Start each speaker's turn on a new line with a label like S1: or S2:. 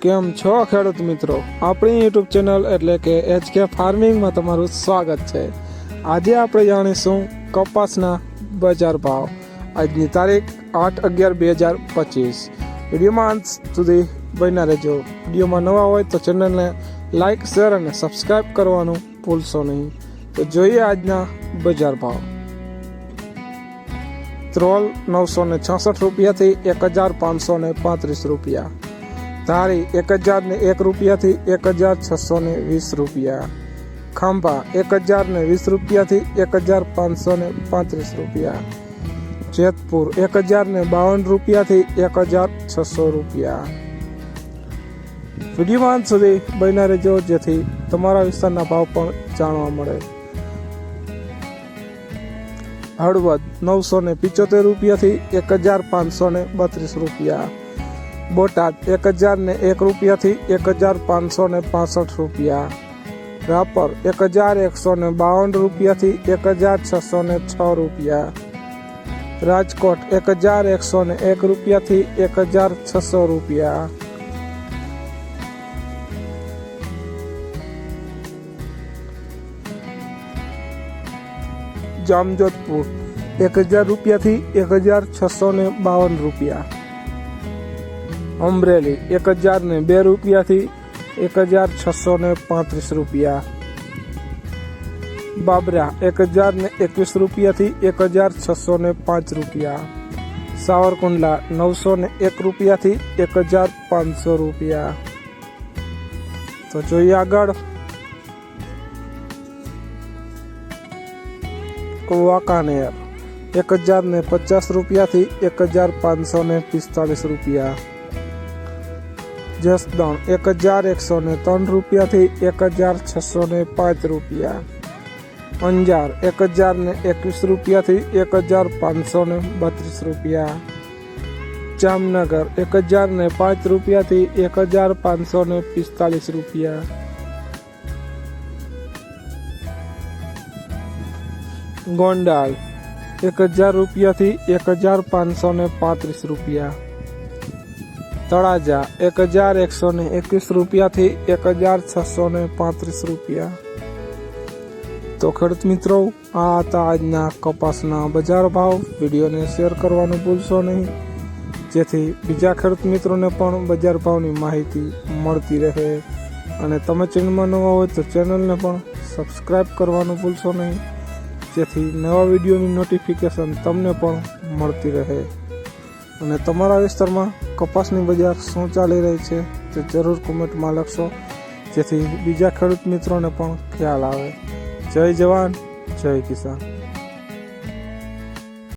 S1: કેમ છો ખેડૂત મિત્રો, આપણી યુટ્યુબ ચેનલ એટલે કે HK ફાર્મિંગમાં તમારું સ્વાગત છે। આજે આપણે જાણીશું કપાસના બજાર ભાવ। આજની તારીખ 8/11/2025। વિડીયોમાં અંત સુધી બન્યા રહેજો। વિડીયોમાં નવા હોય તો ચેનલને લાઇક, શેર અને સબસ્ક્રાઈબ કરવાનું ભૂલશો નહીં। તો જોઈએ આજના બજાર ભાવ। ત્રોલ 966 રૂપિયાથી 1535 રૂપિયા, ધારી 1001 રૂપિયાથી 1620 રૂપિયા, ખાંભા 1020 રૂપિયાથી 1535 રૂપિયા, જેતપુર 1052 રૂપિયાથી 1600 રૂપિયા। વિડીયોમાં અંત સુધી બન્યા રહેજો જેથી તમારા વિસ્તારના ભાવ પણ જાણવા મળે। હળવદ 975 રૂપિયાથી 1532 રૂપિયા, બોટાદ 1001 રૂપિયાથી 1565 રૂપિયા, રાપર 1152 રૂપિયાથી 1606 રૂપિયા, રાજકોટ 1101 રૂપિયાથી 1600 રૂપિયા, જામજોધપુર 1000 રૂપિયાથી 1652 રૂપિયા, અમરેલી 1002 રૂપિયાથી 1635 રૂપિયા, બાબરા 1021 રૂપિયાથી 1605 રૂપિયા, સાવરકુંડલા 901 રૂપિયાથી 1500 રૂપિયા। તો જોઈએ આગળ। વાંકાનેર 1050 રૂપિયાથી 1545 રૂપિયા, જસદણ 1103 રૂપિયાથી 1605 રૂપિયા, અંજાર 1021 રૂપિયાથી 1532 રૂપિયા, જામનગર 1005 રૂપિયાથી 1545 રૂપિયા, ગોંડાલ 1000 રૂપિયાથી 1535 રૂપિયા, તળાજા 1121 રૂપિયાથી 1635 રૂપિયા। તો ખેડૂત મિત્રો, આ હતા આજના કપાસના બજાર ભાવ। વિડીયોને શેર કરવાનું ભૂલશો નહીં જેથી બીજા ખેડૂત મિત્રોને પણ બજાર ભાવની માહિતી મળતી રહે। અને તમે ચેનલમાં નવા હોય તો ચેનલને પણ સબસ્ક્રાઈબ કરવાનું ભૂલશો નહીં જેથી નવા વિડીયોની નોટિફિકેશન તમને પણ મળતી રહે। અને તમારા વિસ્તારમાં કપાસની બજાર શું ચાલી રહી છે તે જરૂર કોમેન્ટમાં લખશો જેથી બીજા ખેડૂત મિત્રોને પણ ખ્યાલ આવે। જય જવાન, જય કિસાન।